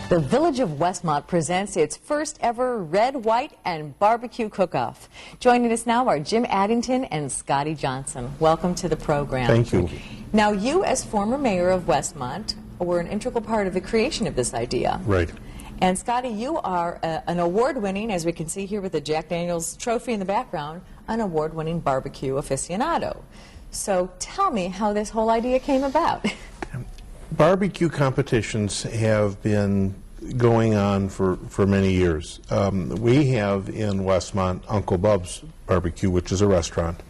The Village of Westmont presents its first ever red, white, and barbecue cook-off. Joining us now are Jim Addington and Scotty Johnson. Welcome to the program. Thank you. Now, you as former mayor of Westmont were an integral part of the creation of this idea. Right. And Scotty, you are an award-winning, as we can see here with the Jack Daniel's trophy in the background, an award-winning barbecue aficionado. So tell me how this whole idea came about. Barbecue competitions have been going on for many years. We have in Westmont Uncle Bub's Barbecue, which is a restaurant,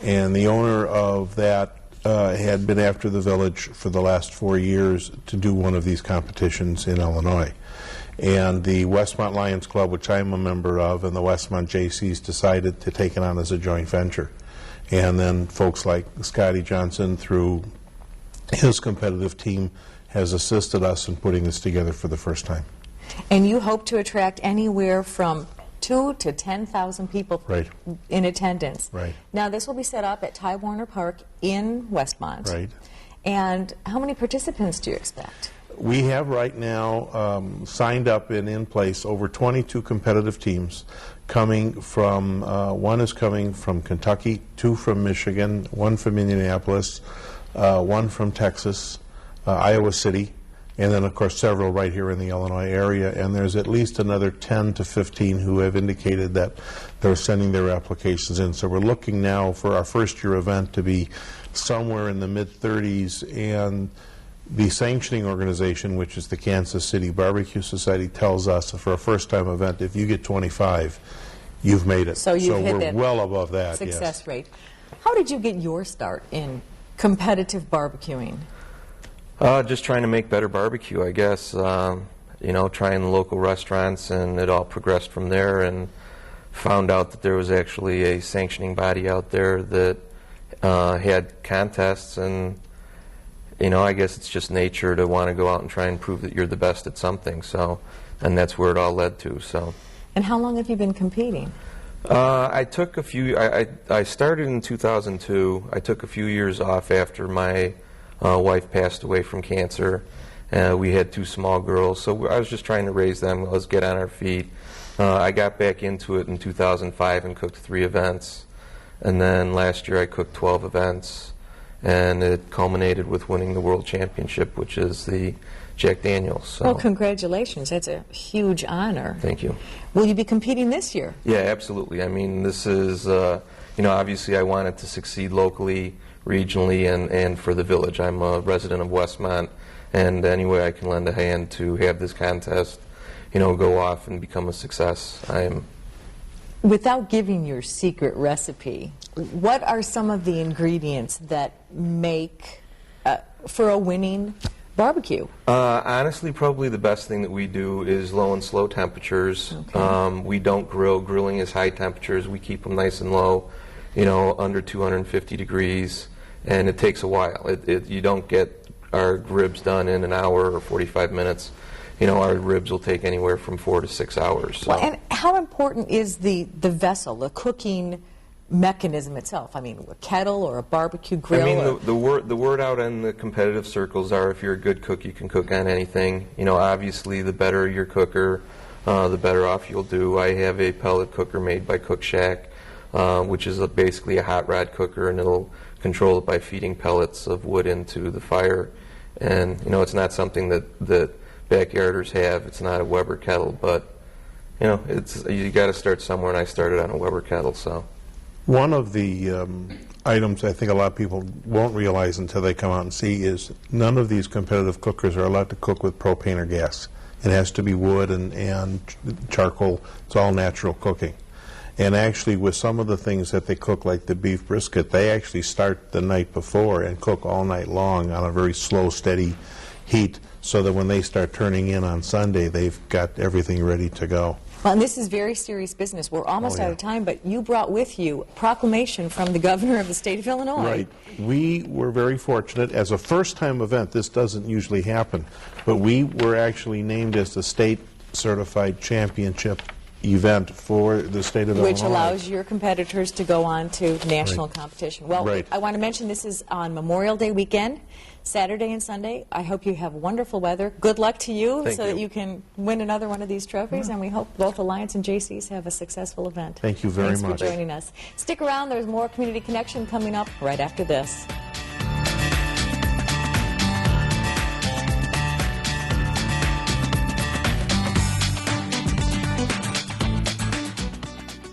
and the owner of that had been after the village for the last 4 years to do one of these competitions in Illinois. And the Westmont Lions Club, which I'm a member of, and the Westmont JCs decided to take it on as a joint venture. And then folks like Scotty Johnson, through his competitive team, has assisted us in putting this together for the first time. And you hope to attract anywhere from 2,000 to 10,000 people in attendance. Right. Now, this will be set up at Ty Warner Park in Westmont. Right. And how many participants do you expect? We have right now signed up and in place over 22 competitive teams coming from, one is coming from Kentucky, 2 from Michigan, 1 from Indianapolis, 1 from Texas, Iowa City, and then of course several right here in the Illinois area, and there's at least another 10 to 15 who have indicated that they're sending their applications in. So we're looking now for our first year event to be somewhere in the mid-30s, and the sanctioning organization, which is the Kansas City Barbecue Society, tells us for a first-time event, if you get 25, you've made it. So we're well above that. Success rate. How did you get your start in competitive barbecuing? Just trying to make better barbecue, I guess. You know, trying the local restaurants, and it all progressed from there, and found out that there was actually a sanctioning body out there that had contests, and you know, I guess it's just nature to want to go out and try and prove that you're the best at something. So, and that's where it all led to. So. And how long have you been competing? I took a few. I started in 2002. I took a few years off after my wife passed away from cancer. We had 2 small girls, so I was just trying to raise them. Let's get on our feet. I got back into it in 2005 and cooked 3 events, and then last year I cooked 12 events, and it culminated with winning the World Championship, which is the Jack Daniel's. So. Well, congratulations. That's a huge honor. Thank you. Will you be competing this year? Yeah, absolutely. I mean, this is, you know, obviously I wanted to succeed locally, regionally, and for the village. I'm a resident of Westmont, and any way I can lend a hand to have this contest, you know, go off and become a success. Without giving your secret recipe, what are some of the ingredients that make for a winning barbecue? Honestly, probably the best thing that we do is low and slow temperatures. Okay. We don't grill. Grilling is high temperatures. We keep them nice and low, you know, under 250 degrees, and it takes a while. You don't get our ribs done in an hour or 45 minutes. You know, our ribs will take anywhere from 4 to 6 hours. So. Well, and how important is the vessel, the cooking mechanism itself? I mean, a kettle or a barbecue grill? I mean, the word out in the competitive circles are if you're a good cook, you can cook on anything. You know, obviously, the better your cooker, the better off you'll do. I have a pellet cooker made by Cook Shack, which is basically a hot rod cooker, and it'll control it by feeding pellets of wood into the fire. And, you know, it's not something that backyarders have. It's not a Weber kettle, but, you know, you got to start somewhere, and I started on a Weber kettle, so. One of the items I think a lot of people won't realize until they come out and see is none of these competitive cookers are allowed to cook with propane or gas. It has to be wood and charcoal. It's all natural cooking. And actually, with some of the things that they cook, like the beef brisket, they actually start the night before and cook all night long on a very slow, steady heat, so that when they start turning in on Sunday, they've got everything ready to go. Well, and this is very serious business. We're almost out of time, but you brought with you a proclamation from the governor of the state of Illinois. Right. We were very fortunate. As a first-time event, this doesn't usually happen, but we were actually named as the state certified championship event for the state of Illinois. Which allows your competitors to go on to national Right. competition. Well, Right. I want to mention this is on Memorial Day weekend, Saturday and Sunday. I hope you have wonderful weather. Good luck to you Thank so that you. you can win another one of these trophies, and we hope both Alliance and JC's have a successful event. Thank you very Thanks much. for joining us. Stick around. There's more Community Connection coming up right after this.